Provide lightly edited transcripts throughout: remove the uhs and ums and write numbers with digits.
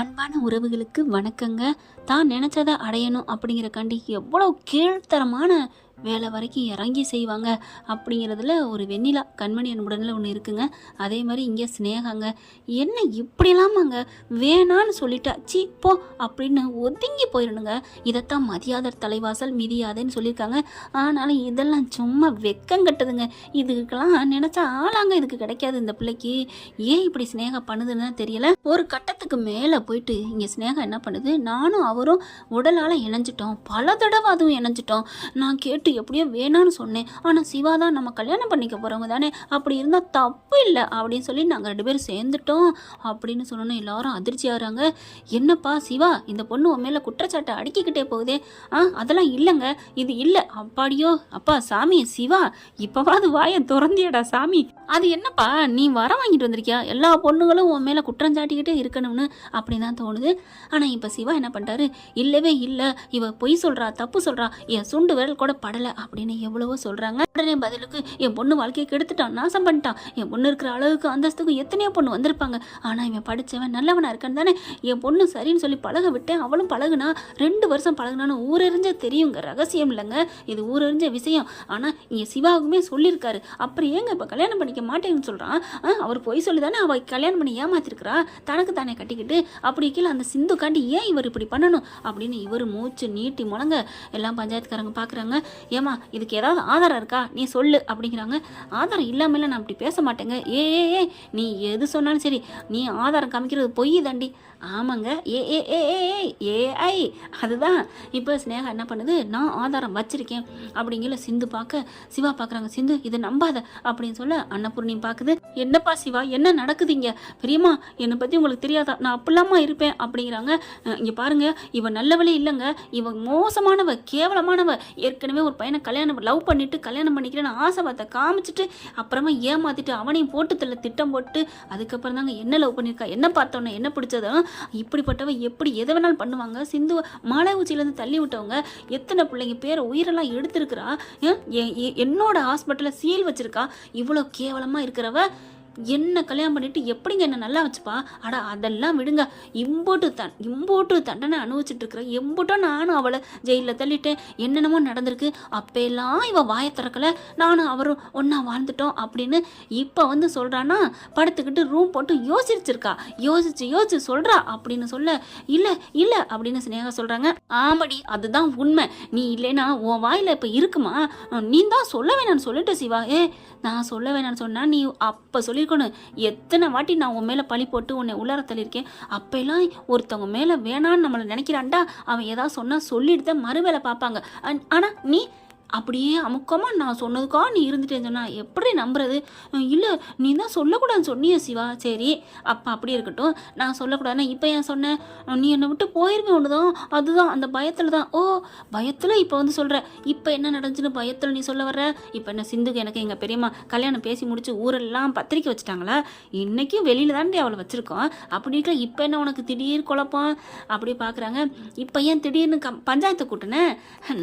அன்பான உறவுகளுக்கு வணக்கங்க. தான் நினச்சதை அடையணும் அப்படிங்கிறக்காண்டி எவ்வளோ கீழ்த்தரமான வேலை வரைக்கும் இறங்கி செய்வாங்க அப்படிங்கிறதுல ஒரு வெண்ணிலா கண்மணி உடனில் ஒன்று இருக்குங்க. அதே மாதிரி இங்கே ஸ்னேகாங்க. என்ன இப்படிலாமாங்க, வேணான்னு சொல்லிட்டா சி போ அப்படின்னு ஒதுங்கி போயிடணுங்க. இதைத்தான் மதியாதர் தலைவாசல் மிதியாதேன்னு சொல்லியிருக்காங்க. ஆனாலும் இதெல்லாம் சும்மா வெக்கங்கட்டுதுங்க. இதுக்கெல்லாம் நினச்சா ஆளாங்க இதுக்கு கிடைக்காது இந்த பிள்ளைக்கு. ஏன் இப்படி ஸ்னேகா பண்ணுதுன்னு தெரியல. ஒரு கட்டத்துக்கு மேலே போயிட்டு இங்கே ஸ்னேகா என்ன பண்ணுது, நானும் அவரும் உடலால் இணைஞ்சிட்டோம், பல தடவை அதுவும் இணைஞ்சிட்டோம். நான் கேட்டு எப்படியோ வேணான்னு சொன்னேன், ஆனால் சிவா தான் நம்ம கல்யாணம் பண்ணிக்க போகிறவங்க தானே, அப்படி இருந்தால் தப்பு இல்லை அப்படின்னு சொல்லி நாங்கள் 2 பேரும் சேர்ந்துட்டோம் அப்படின்னு சொன்னோன்னே எல்லாரும் அதிர்ச்சி ஆகிறாங்க. என்னப்பா சிவா, இந்த பொண்ணு உன் மேலே குற்றச்சாட்டை அடிக்கிக்கிட்டே போகுதே. அதெல்லாம் இல்லைங்க, இது இல்லை. அப்பாடியோ அப்பா சாமி, சிவா இப்போவாது வாயை திறந்தியடா சாமி. அது என்னப்பா நீ வர வாங்கிட்டு வந்திருக்கியா, எல்லா பொண்ணுங்களும் உன் மேலே குற்றஞ்சாட்டிக்கிட்டே இருக்கணும்னு அப்படின்னு தான் தோணுது. ஆனால் இப்போ சிவா என்ன பண்ணிட்டாரு, இல்லவே இல்லை, இவ பொய் சொல்கிறா, தப்பு சொல்கிறா, என் சுண்டு விரல் கூட படலை அப்படின்னு எவ்வளவோ சொல்கிறாங்க. உடனே பதிலுக்கு என் பொண்ணு வாழ்க்கையை கெடுத்துட்டான், நாசம் பண்ணிட்டான், என் பொண்ணு இருக்கிற அளவுக்கு அந்தஸ்துக்கு எத்தனையோ பொண்ணு வந்திருப்பாங்க, ஆனால் இவன் படித்தவன் நல்லவனாக இருக்கான்னு தானே என் பொண்ணு சரின்னு சொல்லி பழக விட்டேன். அவளும் பழகுனா 2 வருஷம் பழகுனான்னு ஊரறிஞ்ச தெரியுங்க, ரகசியம் இல்லைங்க, இது ஊரறிஞ்ச விஷயம். ஆனால் இங்கே சிவாவுக்குமே சொல்லியிருக்காரு. அப்புறம் ஏங்க இப்போ கல்யாணம் பண்ணிக்க மாட்டேன்னு சொல்கிறான். அவர் பொய் சொல்லி தானே அவள் கல்யாணம் பண்ணி ஏமாத்திருக்கிறா, தனக்கு தானே கட்டிக்கிட்டு. அப்படி கீழே அந்த சிந்துக்காண்டி ஏன் இவர் இப்படி பண்ணணும் அப்படின்னு இவர் மூச்சு நீட்டி முழங்க எல்லாம் பஞ்சாயத்துக்காரங்க பார்க்குறாங்க. ஏமா இதுக்கு ஏதாவது ஆதாரம் இருக்கா, நீ சொல்லு அப்படிங்கிறாங்க. ஆதாரம் இல்லாமல் நான் அப்படி பேச மாட்டேங்க. ஏ நீ எது சொன்னாலும் சரி, நீ ஆதாரம் காமிக்கிறது பொய் தாண்டி. ஆமாங்க, ஏஐ அதுதான். இப்போ ஸ்னேகா என்ன பண்ணுது, நான் ஆதாரம் வச்சிருக்கேன் அப்படிங்கிற சிந்து பார்க்க சிவா பார்க்குறாங்க. சிந்து இதை நம்பாத அப்படின்னு சொல்ல அன்னபூர்ணி பார்க்குது. என்னப்பா சிவா என்ன நடக்குதுங்க, பெரியம்மா என்னை பற்றி உங்களுக்கு தெரியாதா, நான் அப்படிலாமா இருப்பேன் அப்படிங்கிறாங்க. இங்கே பாருங்க, இவன் நல்லவளே இல்லைங்க, இவன் மோசமானவ, கேவலமானவ. ஏற்கனவே ஒரு பையனை லவ் பண்ணிட்டு கல்யாணம் பண்ணிக்கிறேன்னு ஆசைவார்த்தை காமிச்சிட்டு அப்புறமா ஏமாத்திட்டு அவனையும் போட்டு தள்ள திட்டம் போட்டு அதுக்கப்புறம் தாங்க என்ன லவ் பண்ணியிருக்கா, என்ன பார்த்தோன்னே என்ன பிடிச்சதோ இப்படிப்பட்டவ எப்படி எதை வேணாலும் பண்ணுவாங்க. சிந்து மலை உச்சியிலேருந்து தள்ளி விட்டவங்க எத்தனை பிள்ளைங்க பேரை உயிரெல்லாம் எடுத்திருக்கிறா, என்னோட ஹாஸ்பிட்டலில் சீல் வச்சிருக்கா. இவ்வளோ கேவலமாக இருக்கிறவ என்ன கல்யாணம் பண்ணிட்டு எப்படிங்க என்ன நல்லா வச்சுப்பா. அடா அதெல்லாம் விடுங்க, இம்போட்டு தண்டனை அனுபவிச்சுட்டு இருக்கிறேன். எம்போட்டோ நானும் அவளை ஜெயிலில் தள்ளிட்டேன், என்னென்னமோ நடந்திருக்கு. அப்பெல்லாம் இவள் வாயை திறக்கலை, நானும் அவரும் ஒன்றா வாழ்ந்துட்டோம் அப்படின்னு இப்போ வந்து சொல்கிறான்னா படுத்துக்கிட்டு ரூம் போட்டு யோசிச்சு சொல்கிறா அப்படின்னு சொல்ல இல்லை அப்படின்னு ஸ்னேகா சொல்கிறாங்க. ஆமாடி அதுதான் உண்மை, நீ இல்லைன்னா உன் வாயில் இப்போ இருக்குமா, நீ தான் சொல்ல வேணான்னு சொல்லிட்டு சிவா. நான் சொல்ல வேணான்னு சொன்னால் நீ அப்போ சொல்லியிருக்கணும். எத்தனை வாட்டி நான் உன் மேலே பழி போட்டு உன்னை உள்ளார தள்ளியிருக்கேன். அப்போல்லாம் ஒருத்தவங்க மேலே வேணான்னு நம்மளை நினைக்கிறான்டா, அவன் ஏதாவது சொன்னால் சொல்லிட்டு தான் மறுவேளை பார்ப்பாங்க. ஆனால் நீ அப்படியே அமுக்கமாக நான் சொன்னதுக்கா நீ இருந்துட்டேன்னு சொன்னால் எப்படி நம்புறது. இல்லை நீ தான் சொல்லக்கூடாதுன்னு சொன்னிய சிவா. சரி அப்போ அப்படியே இருக்கட்டும், நான் சொல்லக்கூடாதுன்னா இப்போ ஏன் சொன்னேன், நீ என்னை விட்டு போயிருவேன் ஒன்று தான், அதுதான் அந்த பயத்தில் தான். பயத்தில் இப்போ வந்து சொல்கிற, இப்போ என்ன நடந்துச்சுன்னு பயத்தில் நீ சொல்ல வர்ற. இப்போ என்ன சிந்துக்கு எனக்கு எங்கள் பெரியம்மா கல்யாணம் பேசி முடிச்சு ஊரெல்லாம் பத்திரிக்கை வச்சுட்டாங்களா, இன்றைக்கும் வெளியில் தாண்டி அவளை வச்சுருக்கோம். அப்படி இருக்க இப்போ என்ன உனக்கு திடீர் குழப்பம் அப்படி பார்க்குறாங்க. இப்போ ஏன் திடீர்னு பஞ்சாயத்தை கூட்டினேன்.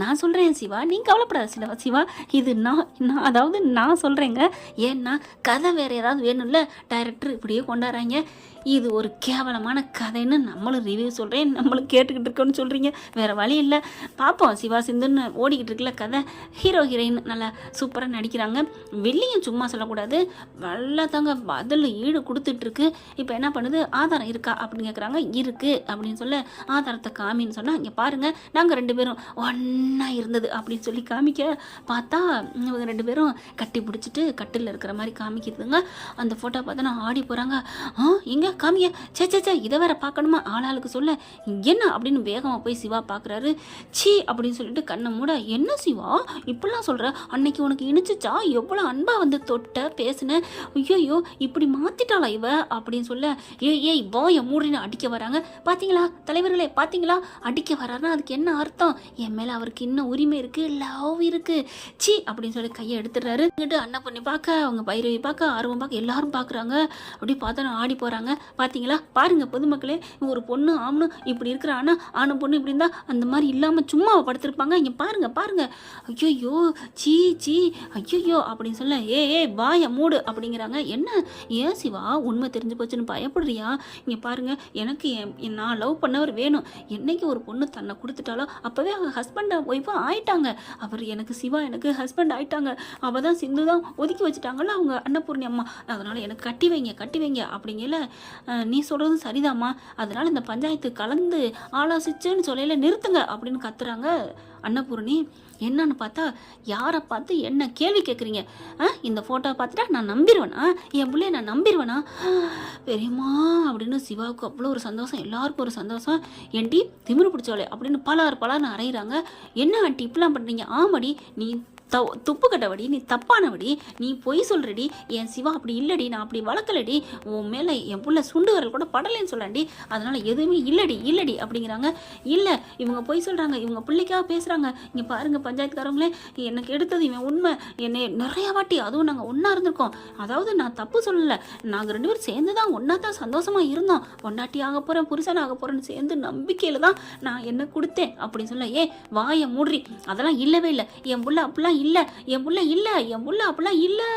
நான் சொல்கிறேன் சிவா, நீ கவலைப்படாத சிவா, இது நான் சொல்கிறேங்க. ஏன்னா கதை வேறு ஏதாவது வேணும்ல, டைரக்டர் இப்படியே கொண்டாடுறாங்க. இது ஒரு கேவலமான கதைன்னு நம்மளும் ரிவ்யூ சொல்கிறேன், நம்மளும் கேட்டுக்கிட்டு இருக்கோன்னு சொல்கிறீங்க. வேறு வழி இல்லை, பார்ப்போம். சிவா சிந்துன்னு ஓடிக்கிட்டு இருக்குல்ல கதை, ஹீரோ ஹீரோயின் நல்லா சூப்பராக நடிக்கிறாங்க. வெள்ளியும் சும்மா சொல்லக்கூடாது, நல்லா தாங்க பதில் ஈடு கொடுத்துட்ருக்கு. இப்போ என்ன பண்ணுது, ஆதாரம் இருக்கா அப்படின்னு கேட்குறாங்க. இருக்குது அப்படின்னு சொல்ல ஆதாரத்தை காமின்னு சொன்னால், இங்கே பாருங்கள் நாங்கள் 2 பேரும் ஒன்றா இருந்தது அப்படின்னு சொல்லி காமிக்க பார்த்தா இவங்க 2 பேரும் கட்டி பிடிச்சிட்டு கட்டில் இருக்கிற மாதிரி காமிக்கிறதுங்க. அந்த ஃபோட்டோ பார்த்தா நான் ஆடி போகிறாங்க. எங்கே காமிங்க, சே இதை வேற பார்க்கணுமா ஆளாளுக்கு சொல்ல. என்ன அப்படின்னு வேகமாக போய் சிவா பார்க்குறாரு. சீ அப்படின்னு சொல்லிட்டு கண்ணை மூட, என்ன சிவா இப்படிலாம் சொல்கிற, அன்னைக்கு உனக்கு இனிச்சிச்சா, எவ்வளோ அன்பாக வந்து தொட்ட பேசுன, ஐயோ இப்படி மாற்றிட்டாளா இவ அப்படின்னு சொல்ல, ஏய் போய மூடின்னு அடிக்க வராங்க. பார்த்தீங்களா தலைவர்களே, பார்த்தீங்களா அடிக்க வராருன்னா அதுக்கு என்ன அர்த்தம், என் மேலே அவருக்கு இன்னும் உரிமை இருக்குது, லவ் இருக்குது. சீ அப்படின்னு சொல்லி கையை எடுத்துடுறாரு. அண்ணா பொண்ணு பார்க்க, அவங்க பைரவி பார்க்க, ஆர்வம் பார்க்க எல்லாரும் பார்க்குறாங்க. அப்படி பார்த்தா ஆடி போகிறாங்க. பார்த்தீங்களா பாருங்க பொதுமக்களே, ஒரு பொண்ணு ஆணும் இப்படி இருக்கிற ஆணும் பொண்ணு இப்படி இருந்தால் அந்த மாதிரி இல்லாமல் சும்மா படுத்திருப்பாங்க. இங்கே பாருங்க பாருங்க, ஐயோ சீ சீ ஐயோ அப்படின்னு சொல்ல, வாய மூடு அப்படிங்கிறாங்க. என்ன ஏன் சிவா உண்மை தெரிஞ்சு போச்சுன்னு பயப்படுறியா? இங்கே பாருங்க, எனக்கு நான் லவ் பண்ணவர் வேணும். என்னைக்கு ஒரு பொண்ணு தன்னை கொடுத்துட்டாலோ அப்போவே அவங்க ஹஸ்பண்ட் ஒய்ஃபாக ஆயிட்டாங்க. அவர் எனக்கு சிவா எனக்கு ஹஸ்பண்ட் ஆயிட்டாங்க. அவள் தான் சிந்து தான் ஒதுக்கி வச்சுட்டாங்கல்ல அவங்க அன்னபூர்ணி அம்மா. அதனால் எனக்கு கட்டி வைங்க அப்படிங்கல. நீ சொல்கிறது சரிதாம்மா, அதனால் இந்த பஞ்சாயத்து கலந்து ஆலோசிச்சுன்னு சொல்லையில நிறுத்துங்க அப்படின்னு கத்துறாங்க அன்னபூர்ணி. என்னன்னு பார்த்தா, யாரை பார்த்து என்ன கேள்வி கேட்குறீங்க? இந்த ஃபோட்டோ பார்த்துட்டா நான் நம்பிடுவேனா? என் பிள்ளைய நான் நம்பிடுவேனா? பெரியம்மா அப்படின்னு சிவாவுக்கு அவ்வளோ ஒரு சந்தோஷம், எல்லாருக்கும் ஒரு சந்தோஷம். ஏன்டி திமிரு பிடிச்சவளே அப்படின்னு பலார்னு அறையிறாங்க. என்ன ஆண்டி இப்படிலாம் பண்ணுறீங்க? ஆமாடி, நீ துப்பு கட்டவடி, நீ தப்பானவடி, நீ பொய் சொல்கிறடி. என் சிவா அப்படி இல்லடி, நான் அப்படி வளர்க்கலடி, உன் மேலே என் புள்ள சுண்டு வரல் கூட படலைன்னு சொல்லாண்டி, அதனால் எதுவுமே இல்லடி அப்படிங்கிறாங்க. இல்லை இவங்க பொய் சொல்கிறாங்க, இவங்க பிள்ளைக்காக பேசுகிறாங்க. இங்கே பாருங்கள் பஞ்சாயத்துக்காரங்களே, எனக்கு எடுத்தது இவன் உண்மை. என்னை நிறைய வாட்டி அதுவும் நாங்கள் ஒன்றா இருந்திருக்கோம். அதாவது நான் தப்பு சொல்லலை, நாங்கள் 2 பேரும் சேர்ந்து தான் ஒன்றா தான் சந்தோஷமாக இருந்தோம். பொண்டாட்டி ஆக போகிறேன் புருஷன் ஆக போகிறேன்னு சேர்ந்து நம்பிக்கையில் தான் நான் என்ன கொடுத்தேன் அப்படின்னு சொல்ல, வாயை மூடுறி, அதெல்லாம் இல்லவே இல்லை, என் புள்ள அப்படிலாம் இல்லை, என் புள்ள இல்லை, என் புள்ள அப்படிலாம் இல்லை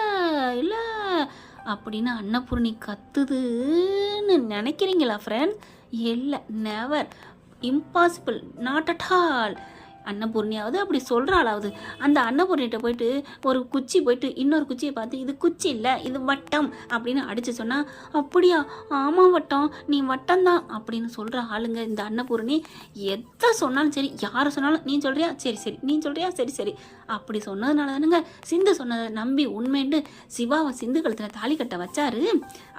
அப்படின்னு அன்னபூர்ணி கத்துதுன்னு நினைக்கிறீங்களா ஃப்ரெண்ட்? இல்லை, never, impossible, not at all. அன்னபூர்ணியாவது அப்படி சொல்கிறாளாவது. அந்த அன்னபூர்ணிகிட்ட போயிட்டு ஒரு குச்சி போயிட்டு இன்னொரு குச்சியை பார்த்து இது குச்சி இல்லை இது வட்டம் அப்படின்னு அடித்து சொன்னால், அப்படியா, ஆமாம் வட்டம், நீ வட்டம் தான் அப்படின்னு சொல்கிற ஆளுங்க இந்த அன்னபூர்ணி. எதை சொன்னாலும் சரி, யாரை சொன்னாலும் நீ சொல்கிறியா சரி நீ சொல்கிறியா சரி அப்படி சொன்னதுனால தானுங்க சிந்து சொன்னதை நம்பி உண்மைண்டு சிவாவை சிந்து கழுத்தில் தாலி கட்ட வச்சாரு.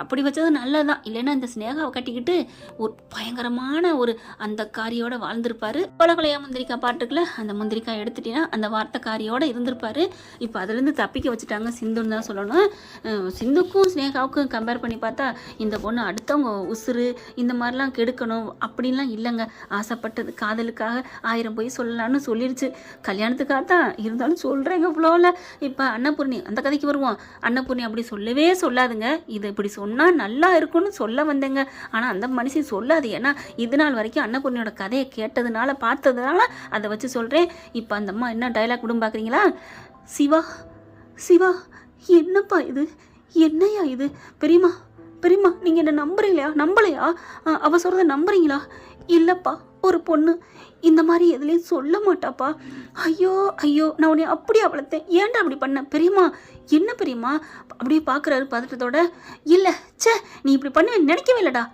அப்படி வச்சது நல்லதுதான், இல்லைன்னா இந்த ஸ்னேகாவை கட்டிக்கிட்டு ஒரு பயங்கரமான ஒரு அந்த காரியோட வாழ்ந்திருப்பாரு. கொலகொலையா முந்திரிக்காய் பாட்டுக்கு அந்த முந்திரிக்காய் எடுத்துட்டீங்கன்னா அந்த வார்த்தைக்காரியோடு இருந்திருப்பாரு. இப்போ அதுலேருந்து தப்பிக்க வச்சுட்டாங்க சிந்துன்னு தான் சொல்லணும். சிந்துக்கும் ஸ்னேகாவுக்கும் கம்பேர் பண்ணி பார்த்தா இந்த பொண்ணு அடுத்தவங்க உசுறு இந்த மாதிரிலாம் கெடுக்கணும் அப்படின்லாம் இல்லைங்க. ஆசைப்பட்டது காதலுக்காக 1000 பொய் சொல்லலான்னு சொல்லிடுச்சு. கல்யாணத்துக்காக தான் இருந்தாலும் சொல்கிறேங்க இவ்வளோவில். இப்போ அன்னபூர்ணி அந்த கதைக்கு வருவோம். அன்னபூர்ணி அப்படி சொல்லவே சொல்லாதுங்க. இது இப்படி சொன்னால் நல்லா இருக்கும்னு சொல்ல வந்தேங்க. ஆனால் அந்த மனுஷன் சொல்லாது. ஏன்னா இது நாள் வரைக்கும் அன்னபூர்ணியோட கதையை கேட்டதுனால பார்த்ததுனால அதை வச்சு சொல்கிறேன். இப்போ அந்த அம்மா என்ன டைலாக் விடும் பார்க்குறீங்களா? சிவா என்னப்பா இது, என்னையா இது? பெரியம்மா நீங்கள் என்ன நம்பலையா? அவ சொல்கிறத நம்புறீங்களா? இல்லைப்பா, ஒரு பொண்ணு இந்த மாதிரி எதுலேயும் சொல்ல மாட்டாப்பா. ஐயோ நான் உன்னை அப்படியே வளர்த்தேன், ஏன்டா அப்படி பண்ண? பெரியம்மா என்ன பெரியம்மா அப்படியே பார்க்குறாரு பதட்டத்தோட. இல்லை நீ இப்படி பண்ணுவேன்னு நினைக்கவே இல்லைடா.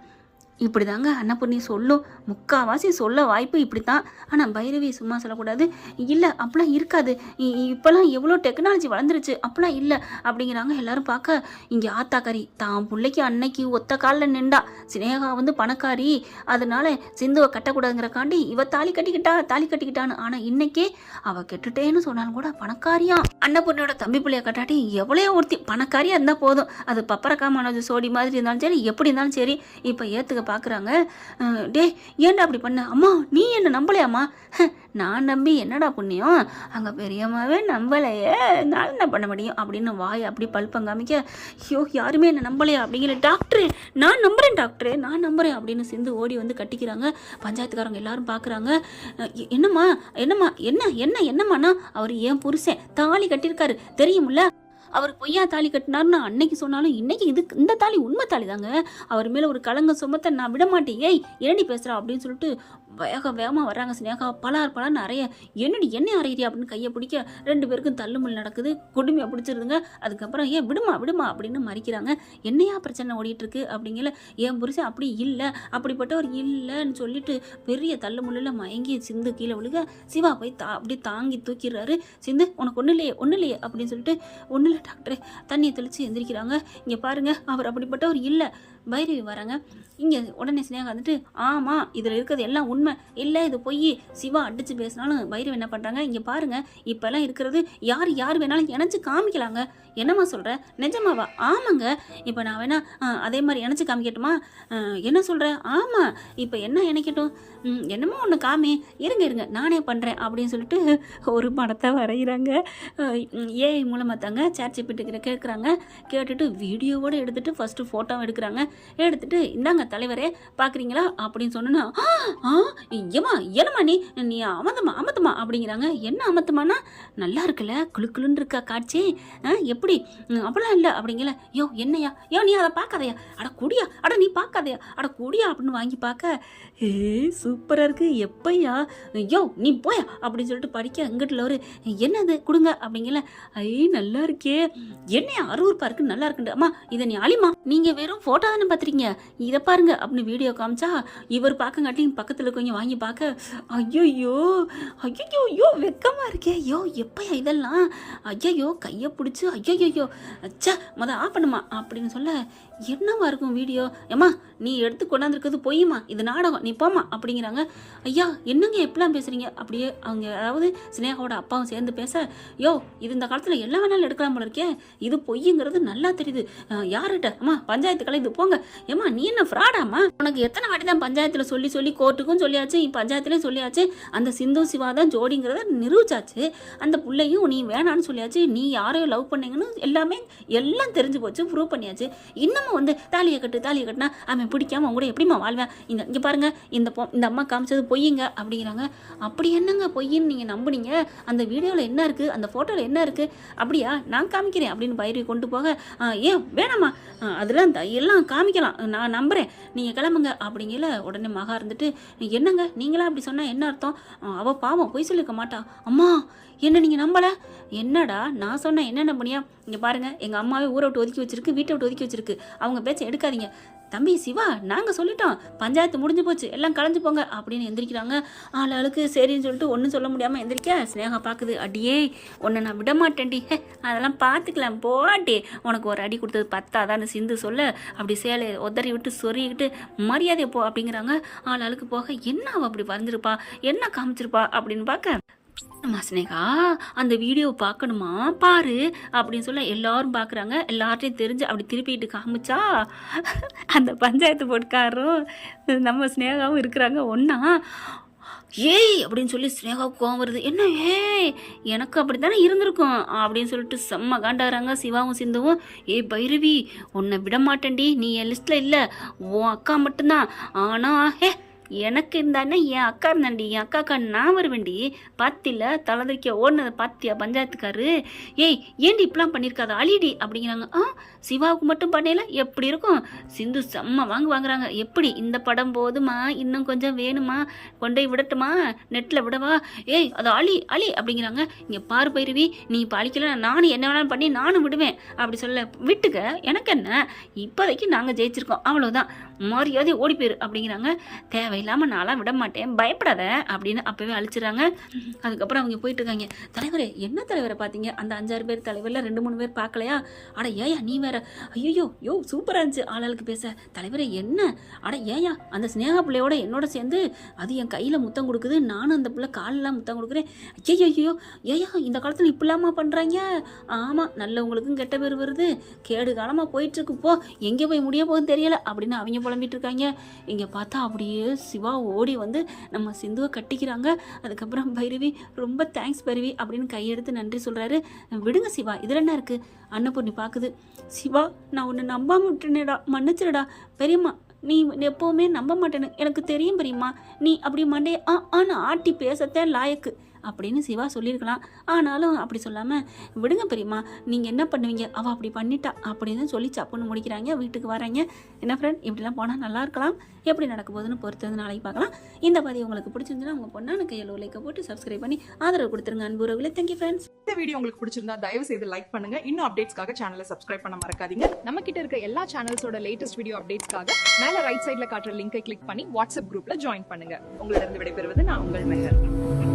இப்படி தாங்க அன்னபூர்ணி சொல்லும், முக்கால்வாசி சொல்ல வாய்ப்பு இப்படி தான். ஆனால் பைரவி சும்மா சொல்லக்கூடாது. இல்லை அப்படிலாம் இருக்காது, இப்போல்லாம் எவ்வளோ டெக்னாலஜி வளர்ந்துருச்சு, அப்படிலாம் இல்லை அப்படிங்கிறாங்க. எல்லாரும் பார்க்க இங்கே ஆத்தாக்காரி தான் பிள்ளைக்கு அன்னைக்கு ஒத்த காலில் நின்றா. சினேகா வந்து பணக்காரி, அதனால சிந்துவை கட்டக்கூடாதுங்கிறக்காண்டி இவ தாலி கட்டிக்கிட்டான்னு. ஆனால் இன்னைக்கே அவள் கெட்டுட்டேன்னு சொன்னாலும் கூட பணக்காரியா. அன்னபூர்ணியோட தம்பி பிள்ளைய கட்டாட்டி எவ்வளோ ஒருத்தி பணக்காரியாக இருந்தால் போதும். அது பப்பரக்காமான சோடி மாதிரி இருந்தாலும் சரி, எப்படி இருந்தாலும் சரி. இப்போ ஏற்றுக்க பார்க்குறாங்க. ஏன்டா அப்படி பண்ண? அம்மா நீ என்ன நம்பலையாம்மா? நான் நம்பி என்னடா புண்ணியம், அங்கே பெரியம்மாவே நம்பலையே, நான் என்ன பண்ண முடியும் அப்படின்னு வாய் அப்படி பல்பம் காமிக்க, யாருமே என்ன நம்பலையா அப்படிங்கிற. டாக்டரு நான் நம்புறேன் அப்படின்னு சிந்து ஓடி வந்து கட்டிக்கிறாங்க. பஞ்சாயத்துக்காரங்க எல்லாரும் பார்க்குறாங்க. என்னம்மாண்ணா அவர் ஏன் புருஷன் தாலி கட்டியிருக்காரு தெரியுமில்ல, அவர் பொய்யா தாலி கட்டினார்னு அன்னைக்கு சொன்னாலும் இன்னைக்கு இந்த தாலி உண்மை தாலி தாங்க. அவர் மேலே ஒரு களங்க சுமத்த நான் விட மாட்டேன். ஏண்டி பேசுகிறா அப்படின்னு சொல்லிட்டு வேகமாக வர்றாங்க. ஸ்னேகா பலார் நிறைய என்ன அறையிறியா அப்படின்னு கையை பிடிக்க 2 பேருக்கும் தள்ளுமுள் நடக்குது. கொடுமையை பிடிச்சிருதுங்க. அதுக்கப்புறம் விடுமா அப்படின்னு மறிக்கிறாங்க. என்னையா பிரச்சனை ஓடிட்டுருக்கு அப்படிங்கல. என் புருஷன் அப்படி இல்லை, அப்படிப்பட்டவர் இல்லைன்னு சொல்லிட்டு பெரிய தள்ளுமுள்ளில் மயங்கி சிந்து கீழே விழுக சிவா போய் அப்படி தாங்கி தூக்கிடுறாரு. சிந்து உனக்கு ஒன்றும் இல்லையே அப்படின்னு சொல்லிட்டு, ஒன்றும் இல்லை டாக்டரே, தண்ணியை தெளித்து எந்திரிக்கிறாங்க. இங்கே பாருங்கள் அவர் அப்படிப்பட்டவர் இல்லை. பைரவி வராங்க. இங்கே உடனே ஸ்னேகா வந்துட்டு, ஆமாம் இதில் இருக்கிறது எல்லாம் உண்மை இல்லை, இது பொய். சிவா அடித்து பேசினாலும் பைரவி என்ன பண்ணுறாங்க, இங்கே பாருங்கள் இப்போல்லாம் இருக்கிறது யார் வேணாலும் இணைச்சி காமிக்கலாங்க. என்னம்மா சொல்கிற, நிஜமாவா? ஆமாங்க, இப்போ நான் வேணா அதே மாதிரி இணைச்சி காமிக்கட்டுமா? என்ன சொல்கிறேன்? ஆமாம், இப்போ என்ன இணைக்கட்டும்? என்னமோ ஒன்று காமி, இருங்க நானே பண்ணுறேன் அப்படின்னு சொல்லிட்டு ஒரு படத்தை வரைகிறாங்க. ஏஐ மூலமாக தாங்க சேட் ஜிபிடி கேட்குறாங்க. கேட்டுட்டு வீடியோவோடு எடுத்துகிட்டு ஃபஸ்ட்டு ஃபோட்டோவும் எடுக்கிறாங்க. எடுத்துட்டு இந்தாங்க தலைவரே பார்க்குறீங்களா அப்படின்னு சொன்னா, ஏமா என்னம்மா நீ அமத்தமா அப்படிங்கிறாங்க. என்ன அமத்தமானா, நல்லா இருக்குல்ல குளுக்குளுன்னு இருக்கா காட்சி, எப்படி அப்படிலாம் இல்லை அப்படிங்கல. யோ என்னையா, நீ அதை பார்க்காதையா, அட குடியா, அட நீ பார்க்காதையா, அட குடியா அப்படின்னு வாங்கி பார்க்க, சூப்பராக இருக்கு எப்பையா, நீ போயா அப்படின்னு சொல்லிட்டு படிக்க அங்கிட்டுல ஒரு என்னது கொடுங்க அப்படிங்கல. நல்லா இருக்கே, என்னையா அருவருப்பா இருக்கு, நல்லா இருக்குண்டு, அம்மா இதை நீ அழிமா, நீங்க வெறும் போட்டோ தானே பார்த்துருக்கீங்க, இதை பாருங்க அப்படின்னு வீடியோ காமிச்சா இவர் பார்க்கங்காட்டியும் பக்கத்தில் இருக்கவங்க வாங்கி பார்க்க, ஐயோ வெக்கமா இருக்கே, எப்பயா இதெல்லாம், ஐயோ கையை பிடிச்சி, ஐயோ அச்சா ஆஃப் பண்ணுமா அப்படின்னு சொல்ல, என்னவா இருக்கும் வீடியோ, ஏம்மா நீ எடுத்து கொண்டாந்துருக்கிறது பொய்யுமா, இது நாடகம், நீ போமா அப்படிங்கிறாங்க. ஐயா என்னங்க எப்படிலாம் பேசுறீங்க, அப்படியே அவங்க அதாவது ஸ்னேகாவோட அப்பாவும் சேர்ந்து பேச, இது இந்த காலத்தில் எல்லாம் வேணாலும் எடுக்கலாம் போல இருக்கே, இது பொய்யுங்கிறது நல்லா தெரியுது, யார்கிட்ட, அம்மா பஞ்சாயத்து கலைந்து போங்க, ஏம்மா நீ என்ன ஃப்ராடாமா, உனக்கு எத்தனை வாட்டி தான் பஞ்சாயத்தில் சொல்லி கோர்ட்டுக்கும் சொல்லியாச்சு, பஞ்சாயத்துலேயும் சொல்லியாச்சு, அந்த சிந்து சிவா தான் ஜோடிங்கிறத நிரூபிச்சாச்சு, அந்த பிள்ளையும் நீ வேணான்னு சொல்லியாச்சு, நீ யாரையும் லவ் பண்ணீங்கன்னு எல்லாம் தெரிஞ்சு போச்சு, ப்ரூவ் பண்ணியாச்சு, இன்னமும் வந்து தாலியை கட்டுனா அவன் பிடிக்காம அவங்க கூட எப்படிமா வாழ்வேன், இங்கே பாருங்க இந்த அம்மா காமிச்சது பொய்யுங்க அப்படிங்கிறாங்க. அப்படி என்னங்க பொய்ன்னு நீங்கள் நம்புனீங்க, அந்த வீடியோவில் என்ன இருக்குது, அந்த ஃபோட்டோவில் என்ன இருக்குது, அப்படியா நான் காமிக்கிறேன் அப்படின்னு பயிரை கொண்டு போக, ஏன் வேணாமா, அதெல்லாம் எல்லாம் காமிக்கலாம், நான் நம்புகிறேன், நீங்கள் கிளம்புங்க அப்படிங்கல. உடனே மகா இருந்துட்டு, என்னங்க நீங்களா அப்படி சொன்னால் என்ன அர்த்தம், அவள் பாவம் பொய் சொல்லிக்க மாட்டா, அம்மா என்ன நீங்கள் நம்பலை, என்னடா நான் சொன்னேன் என்ன நம்பினியா, இங்கே பாருங்கள் எங்கள் அம்மாவே ஊரை விட்டு ஒதுக்கி வச்சிருக்கு, வீட்டை விட்டு ஒதுக்கி வச்சிருக்கு, அவங்க பேச்சை எடுக்காதீங்க, தம்பி சிவா நாங்கள் சொல்லிட்டோம், பஞ்சாயத்து முடிஞ்சு போச்சு, எல்லாம் கலைஞ்சு போங்க அப்படின்னு எந்திரிக்கிறாங்க. ஆளுக்கு சரின்னு சொல்லிட்டு ஒன்றும் சொல்ல முடியாமல் எந்திரிக்க ஸ்னேகா பார்க்குது, அடியே உன்னை நான் விட மாட்டேன்டி, அதெல்லாம் பார்த்துக்கலாம் போட்டி, உனக்கு ஒரு அடி கொடுத்தது பத்தாதான் சிந்து சொல்ல, அப்படி சேலை உதறி விட்டு சொருகிட்டு மரியாதையை போ அப்படிங்கிறாங்க. ஆளுக்கு போக என்ன அவள் அப்படி வரைஞ்சிருப்பா, என்ன காமிச்சிருப்பா அப்படின்னு பார்க்க, ஸ்னேகா அந்த வீடியோ பார்க்கணுமா பாரு அப்படின்னு சொல்ல எல்லாரும் பார்க்குறாங்க. எல்லார்ட்டையும் தெரிஞ்சு அப்படி திருப்பிட்டு காமிச்சா அந்த பஞ்சாயத்து போட்டுக்காரரும் நம்ம ஸ்னேகாவும் இருக்கிறாங்க ஒன்றா. ஏய் அப்படின்னு சொல்லி ஸ்னேகாவுக்கு கோவம் வருது, என்ன எனக்கு அப்படி தானே இருந்திருக்கும் அப்படின்னு சொல்லிட்டு செம்ம காண்டாகிறாங்க சிவாவும் சிந்துவும். பைரவி உன்னை விட மாட்டேன்டி, நீ என் லிஸ்ட்டில் இல்லை, உன் அக்கா மட்டும்தான், ஆனால் எனக்கு இருந்தானே என் அக்கா இருந்தாண்டி, என் அக்காக்கா நான் வருவேண்டி, பாத்தில தலைதறிக்க ஓடினதை பாத்தியா பஞ்சாயத்துக்காரு, ஏண்டி இப்படிலாம் பண்ணியிருக்காது அழிடி அப்படிங்கிறாங்க. சிவாவுக்கு மட்டும் பண்ணல எப்படி இருக்கும், சிந்து செம்ம வாங்குறாங்க, எப்படி இந்த படம் போதுமா, இன்னும் கொஞ்சம் வேணுமா, கொண்டே விடட்டுமா, நெட்டில் விடவா, அது அழி அப்படிங்கிறாங்க. இங்கே பாரு பைரவி நீ இப்போ அழிக்கல, நானும் என்ன வேணாலும் பண்ணி நானும் விடுவேன் அப்படி சொல்ல, விட்டுக்க எனக்கு என்ன, இப்போதைக்கு நாங்கள் ஜெயிச்சிருக்கோம் அவ்வளோதான், மரியாதை ஓடி போயிரு அப்படிங்கிறாங்க. தேவையில்லாமல் நான்லாம் விட மாட்டேன் பயப்படாத அப்படின்னு அப்போவே அழிச்சிடறாங்க. அதுக்கப்புறம் அவங்க போயிட்டு இருக்காங்க. தலைவரே என்ன தலைவரை பார்த்தீங்க, அந்த 5-6 பேர் தலைவரில் 2-3 பேர் பார்க்கலையா, அட ஏயா நீ வேற, ஐயோ சூப்பராக இருந்துச்சு ஆளாளுக்கு பேச, தலைவரே என்ன, அட ஏயா அந்த ஸ்னேகா பிள்ளையோட என்னோட சேர்ந்து அது என் கையில் முத்தம் கொடுக்குது, நானும் அந்த பிள்ளை காலெல்லாம் முத்தம் கொடுக்குறேன், ஐயோ ஏயா இந்த காலத்தில் இப்படிலாமா பண்ணுறாங்க, ஆமாம் நல்லவங்களுக்கும் கெட்ட பேர் வருது, கேடு காலமாக போயிட்டுருக்கு, போ எங்கே போய் முடிய போகுதுன்னு தெரியல அப்படின்னு அவங்க புலம்பிட்டு இருக்காங்க. இங்கே பார்த்தா அப்படியே சிவா ஓடி வந்து நம்ம சிந்துவை கட்டிக்கிறாங்க. அதுக்கப்புறம் பைரவி ரொம்ப தேங்க்ஸ் பைரவி அப்படின்னு கையெடுத்து நன்றி சொல்கிறாரு. விடுங்க சிவா இதில் என்ன இருக்குது, அன்னபூர்ணி பார்க்குது, சிவா நான் உன்னை நம்பாமல் விட்டுனேடா, மன்னிச்சிடடா, பெரியம்மா நீ எப்போவுமே நம்ப மாட்டேன்னு எனக்கு தெரியும் பெரியம்மா, நீ அப்படி மண்டே நான் ஆட்டி பேசத்தேன் லாயக்கு அப்படின்னு சிவா சொல்லியிருக்கலாம். ஆனாலும் அப்படி சொல்லாமல் விடுங்க பெரியம்மா நீங்கள் என்ன பண்ணுவீங்க, அவள் அப்படி பண்ணிட்டா அப்படின்னு சொல்லி சப்புன்னு முடிக்கிறாங்க. வீட்டுக்கு வராங்க. என்ன ஃப்ரெண்ட் இப்படிலாம் போனால் நல்லா இருக்கலாம், எப்படி நடக்க போகுதுன்னு பொறுத்து நாளைக்கு பார்க்கலாம். இந்த பதிவு உங்களுக்கு பிடிச்சிருந்துன்னா உங்கள் பொண்ணான கையில் லைக்கை போட்டு சப்ஸ்கிரைப் பண்ணி ஆதரவு கொடுத்துருங்க அன்பு உறவுகளே. Thank you friends. இந்த வீடியோ உங்களுக்கு பிடிச்சிருந்தா தயவு செய்து லைக் பண்ணுங்க. இன்னும் அப்டேட்ஸ்க்காக சேனலை சப்ஸ்கிரைப் பண்ண மறக்காதீங்க. நம்ம கிட்ட இருக்க எல்லா சேனல்ஸோட லேட்டஸ்ட் வீடியோ அப்டேட்ஸ்க்காக மேல ரைட் சைட்ல காட்டுற லிங்கை கிளிக் பண்ணி வாட்ஸ்அப் குரூப்ல ஜாயின் பண்ணுங்க. உங்களிடம் விடைபெறுவது நான் உங்கள் மெஹர்.